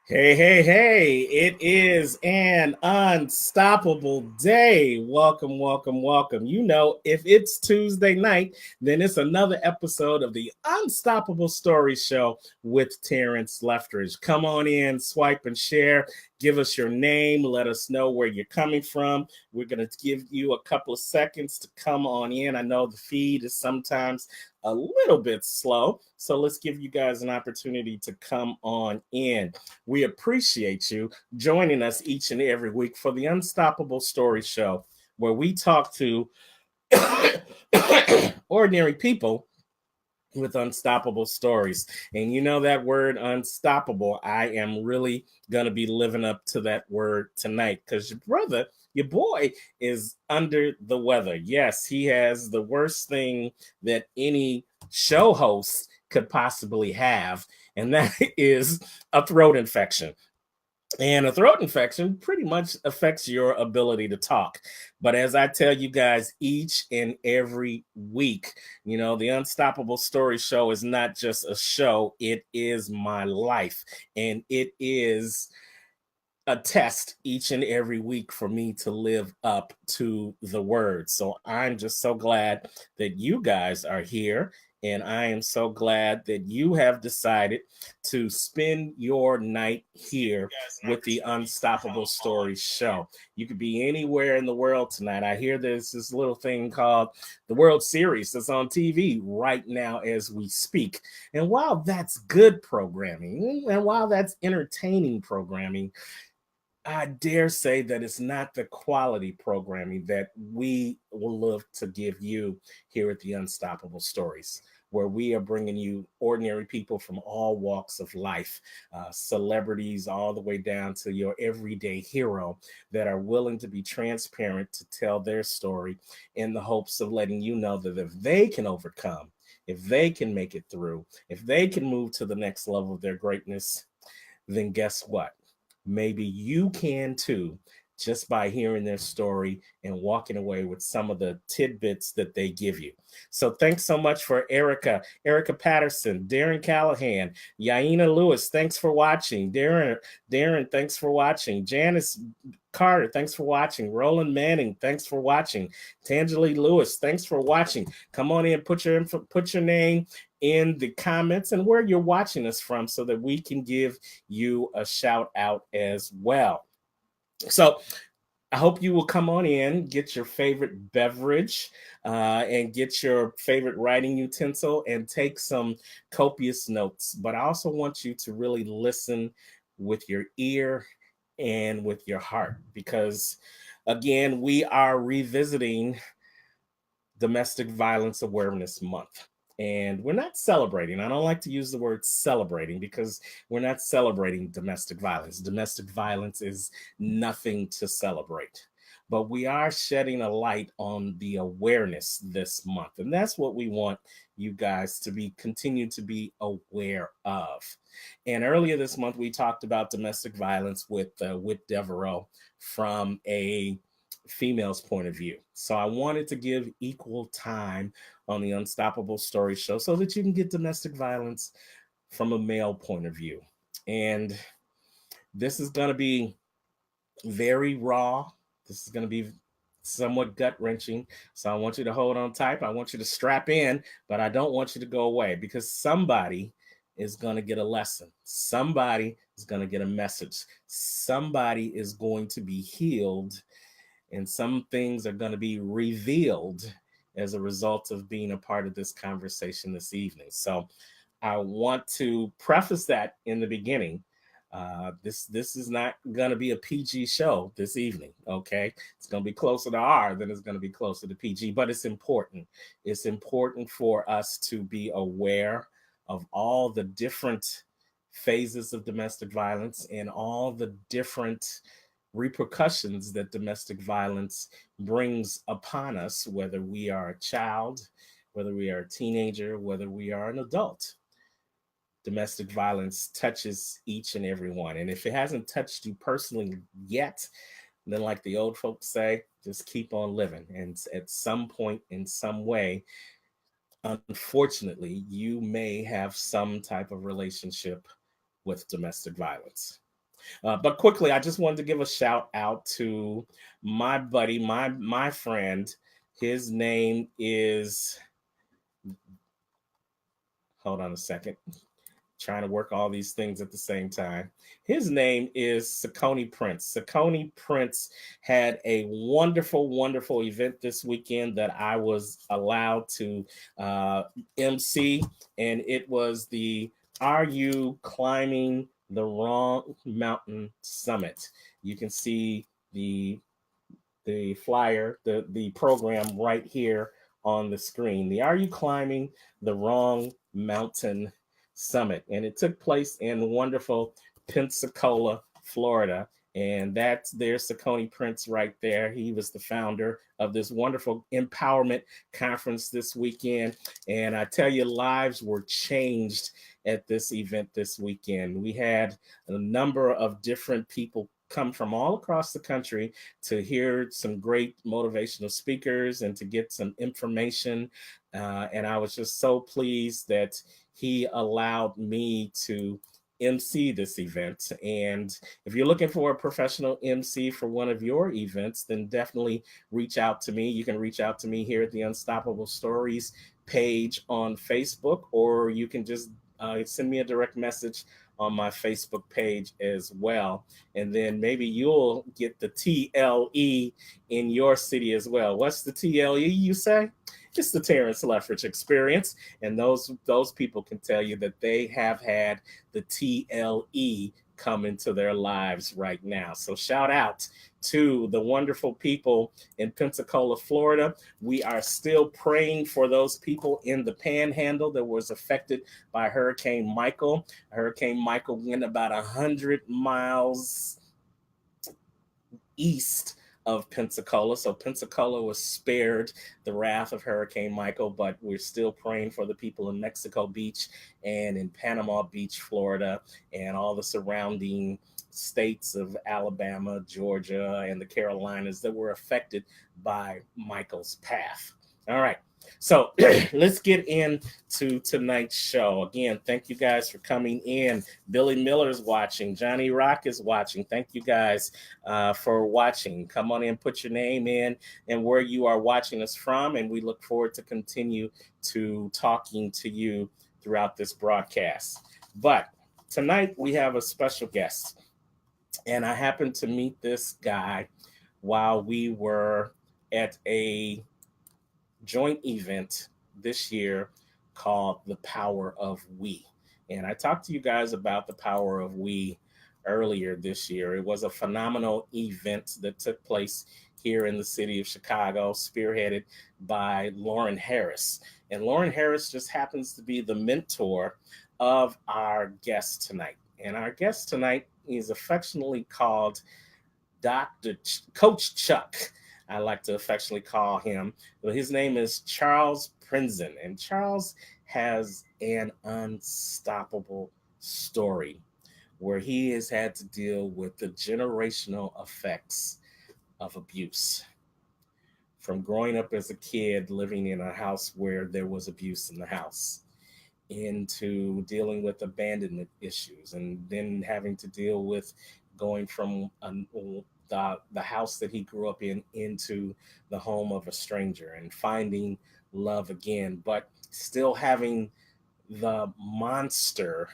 Hey, hey, hey, it is an unstoppable day. Welcome, welcome, welcome. You know, if it's Tuesday night, then it's another episode of the Unstoppable Story Show with Terrance Leftridge. Come on in, swipe and share. Give us your name. Let us know where you're coming from. We're going to give you a couple of seconds to come on in. I know the feed is sometimes a little bit slow, so let's give you guys an opportunity to come on in. We appreciate you joining us each and every week for the Unstoppable Story Show, where we talk to ordinary people with unstoppable stories. And you know that word unstoppable, I am really going to be living up to that word tonight because your boy is under the weather. Yes, he has the worst thing that any show host could possibly have, and that is a throat infection. And a throat infection pretty much affects your ability to talk. But as I tell you guys each and every week, you know, the Unstoppable Story Show is not just a show, it is my life. And it is a test each and every week for me to live up to the word. So I'm just so glad that you guys are here. And I am so glad that you have decided to spend your night here with the Unstoppable Stories Show. You could be anywhere in the world tonight. I hear there's this little thing called the World Series that's on TV right now as we speak. And while that's good programming, and while that's entertaining programming, I dare say that it's not the quality programming that we will love to give you here at the Unstoppable Stories, where we are bringing you ordinary people from all walks of life, celebrities all the way down to your everyday hero that are willing to be transparent to tell their story in the hopes of letting you know that if they can overcome, if they can make it through, if they can move to the next level of their greatness, then guess what? Maybe you can too, just by hearing their story and walking away with some of the tidbits that they give you. So thanks so much for Erica Patterson, Darren Callahan, Yaina Lewis, thanks for watching. Darren, thanks for watching. Janice Carter, thanks for watching. Roland Manning, thanks for watching. Tangeli Lewis, thanks for watching. Come on in, put your name in the comments and where you're watching us from so that we can give you a shout out as well. So I hope you will come on in, get your favorite beverage, and get your favorite writing utensil and take some copious notes. But I also want you to really listen with your ear and with your heart because, again, we are revisiting Domestic Violence Awareness Month. And we're not celebrating. I don't like to use the word celebrating because we're not celebrating domestic violence. Domestic violence is nothing to celebrate. But we are shedding a light on the awareness this month. And that's what we want you guys to continue to be aware of. And earlier this month, we talked about domestic violence with Devereaux from a female's point of view. So I wanted to give equal time on the Unstoppable Story Show so that you can get domestic violence from a male point of view. And this is going to be very raw. This is going to be somewhat gut wrenching. So I want you to hold on tight. I want you to strap in, but I don't want you to go away because somebody is going to get a lesson. Somebody is going to get a message. Somebody is going to be healed, and some things are going to be revealed as a result of being a part of this conversation this evening. So I want to preface that in the beginning. This is not going to be a PG show this evening. Okay, it's going to be closer to R than it's going to be closer to PG, but it's important. It's important for us to be aware of all the different phases of domestic violence and all the different repercussions that domestic violence brings upon us, whether we are a child, whether we are a teenager, whether we are an adult. Domestic violence touches each and every one. And if it hasn't touched you personally yet, then, like the old folks say, just keep on living. And at some point, in some way, unfortunately, you may have some type of relationship with domestic violence. But quickly, I just wanted to give a shout out to my buddy, my friend. His name is. Hold on a second. Trying to work all these things at the same time. His name is Sakoni Prince. Sakoni Prince had a wonderful, wonderful event this weekend that I was allowed to uh, MC, and it was the Are You Climbing the Wrong Mountain Summit. You can see the flyer, the program right here on the screen. The Are You Climbing the Wrong Mountain Summit? And it took place in wonderful Pensacola, Florida. And that's there's Sakoni Prince right there. He was the founder of this wonderful empowerment conference this weekend. And I tell you, lives were changed at this event this weekend. We had a number of different people come from all across the country to hear some great motivational speakers and to get some information. And I was just so pleased that he allowed me to MC this event. And if you're looking for a professional MC for one of your events, then definitely reach out to me. You can reach out to me here at the Unstoppable Stories page on Facebook, or you can just send me a direct message on my Facebook page as well. And then maybe you'll get the TLE in your city as well. What's the TLE, you say? It's the Terrance Leftridge experience. And those people can tell you that they have had the TLE come into their lives right now. So shout out to the wonderful people in Pensacola, Florida. We are still praying for those people in the panhandle that was affected by Hurricane Michael. Hurricane Michael went about 100 miles east of Pensacola. So Pensacola was spared the wrath of Hurricane Michael, but we're still praying for the people in Mexico Beach and in Panama Beach, Florida, and all the surrounding states of Alabama, Georgia, and the Carolinas that were affected by Michael's path. All right. So let's get into tonight's show. Again, thank you guys for coming in. Billy Miller's watching. Johnny Rock is watching. Thank you guys for watching. Come on in, put your name in and where you are watching us from. And we look forward to continue to talking to you throughout this broadcast. But tonight we have a special guest. And I happened to meet this guy while we were at a joint event this year called The Power of We. And I talked to you guys about The Power of We earlier this year. It was a phenomenal event that took place here in the city of Chicago, spearheaded by Lauren Harris. And Lauren Harris just happens to be the mentor of our guest tonight. And our guest tonight is affectionately called Coach Chuck. I like to affectionately call him. His name is Charles Prinzen, and Charles has an unstoppable story where he has had to deal with the generational effects of abuse. From growing up as a kid, living in a house where there was abuse in the house, into dealing with abandonment issues, and then having to deal with going from the house that he grew up in into the home of a stranger and finding love again, but still having the monster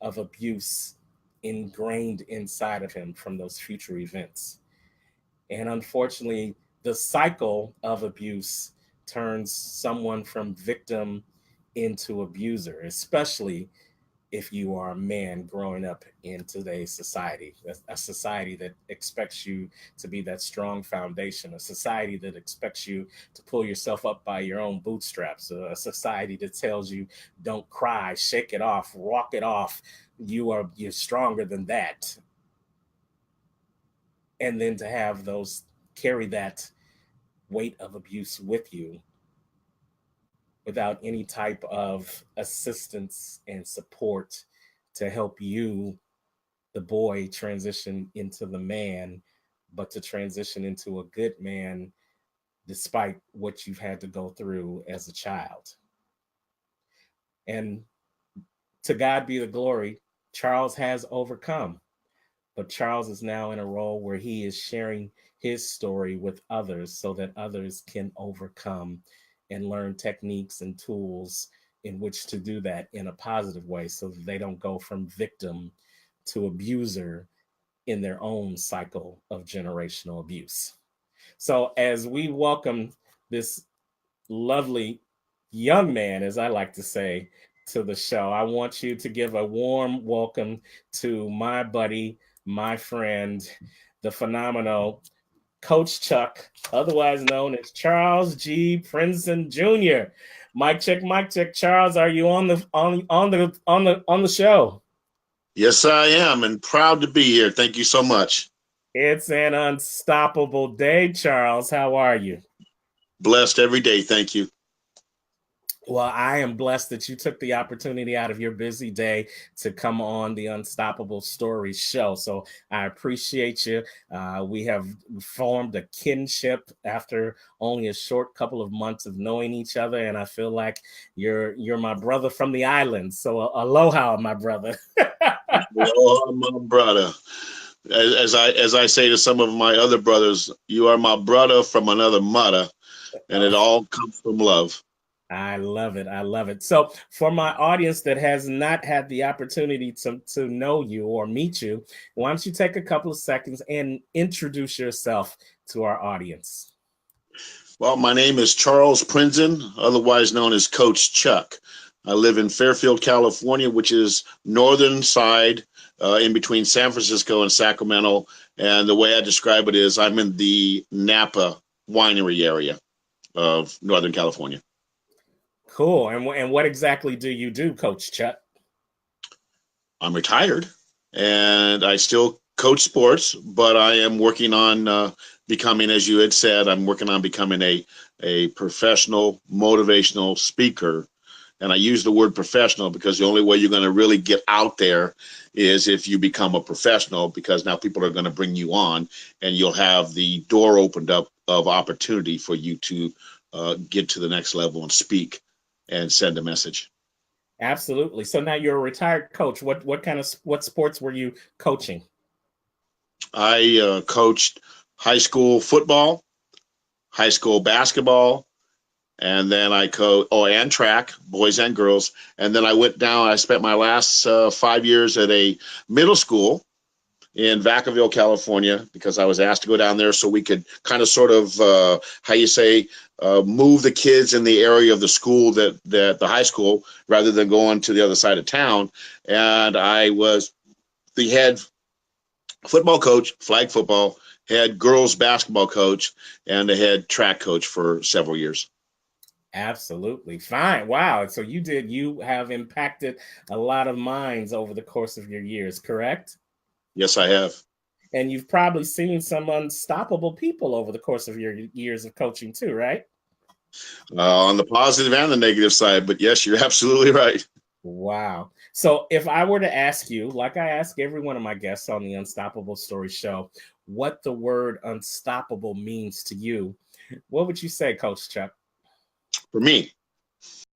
of abuse ingrained inside of him from those future events. And unfortunately, the cycle of abuse turns someone from victim into abuser, especially if you are a man growing up in today's society, a society that expects you to be that strong foundation, a society that expects you to pull yourself up by your own bootstraps, a society that tells you don't cry, shake it off, walk it off. You're stronger than that. And then to have those carry that weight of abuse with you without any type of assistance and support to help you, the boy, transition into the man, but to transition into a good man despite what you've had to go through as a child. And to God be the glory, Charles has overcome. But Charles is now in a role where he is sharing his story with others so that others can overcome and learn techniques and tools in which to do that in a positive way so that they don't go from victim to abuser in their own cycle of generational abuse. So, as we welcome this lovely young man, as I like to say, to the show, I want you to give a warm welcome to my buddy, my friend, the phenomenal Coach Chuck, otherwise known as Charles G. Prinzen Jr. Mic check, mic check. Charles, are you on the show? Yes, I am, and proud to be here. Thank you so much. It's an unstoppable day, Charles. How are you? Blessed every day. Thank you. Well, I am blessed that you took the opportunity out of your busy day to come on the Unstoppable Stories show. So I appreciate you. We have formed a kinship after only a short couple of months of knowing each other, and I feel like you're my brother from the island. So aloha, my brother. Aloha, my brother. As I say to some of my other brothers, you are my brother from another mother, and it all comes from love. I love it. I love it. So, for my audience that has not had the opportunity to know you or meet you, why don't you take a couple of seconds and introduce yourself to our audience? Well, my name is Charles Prinzen, otherwise known as Coach Chuck. I live in Fairfield, California, which is northern side in between San Francisco and Sacramento. And the way I describe it is I'm in the Napa winery area of Northern California. Cool. And what exactly do you do, Coach Chuck? I'm retired and I still coach sports, but I am working on becoming, as you had said, I'm working on becoming a professional motivational speaker. And I use the word professional because the only way you're going to really get out there is if you become a professional, because now people are going to bring you on and you'll have the door opened up of opportunity for you to get to the next level and speak and send a message. Absolutely. So now you're a retired coach. What sports were you coaching? I coached high school football, high school basketball, and then I and track, boys and girls. And then I went down. I spent my last 5 years at a middle school in Vacaville, California, because I was asked to go down there so we could kind of sort of, move the kids in the area of the school that the high school rather than going to the other side of town. And I was the head football coach, flag football, head girls basketball coach, and the head track coach for several years. Absolutely. Fine. Wow. So you have impacted a lot of minds over the course of your years, correct? Yes, I have. And you've probably seen some unstoppable people over the course of your years of coaching too, right? On the positive and the negative side, but yes, you're absolutely right. Wow. So if I were to ask you, like I ask every one of my guests on the Unstoppable Story Show, what the word unstoppable means to you, what would you say, Coach Chuck? For me,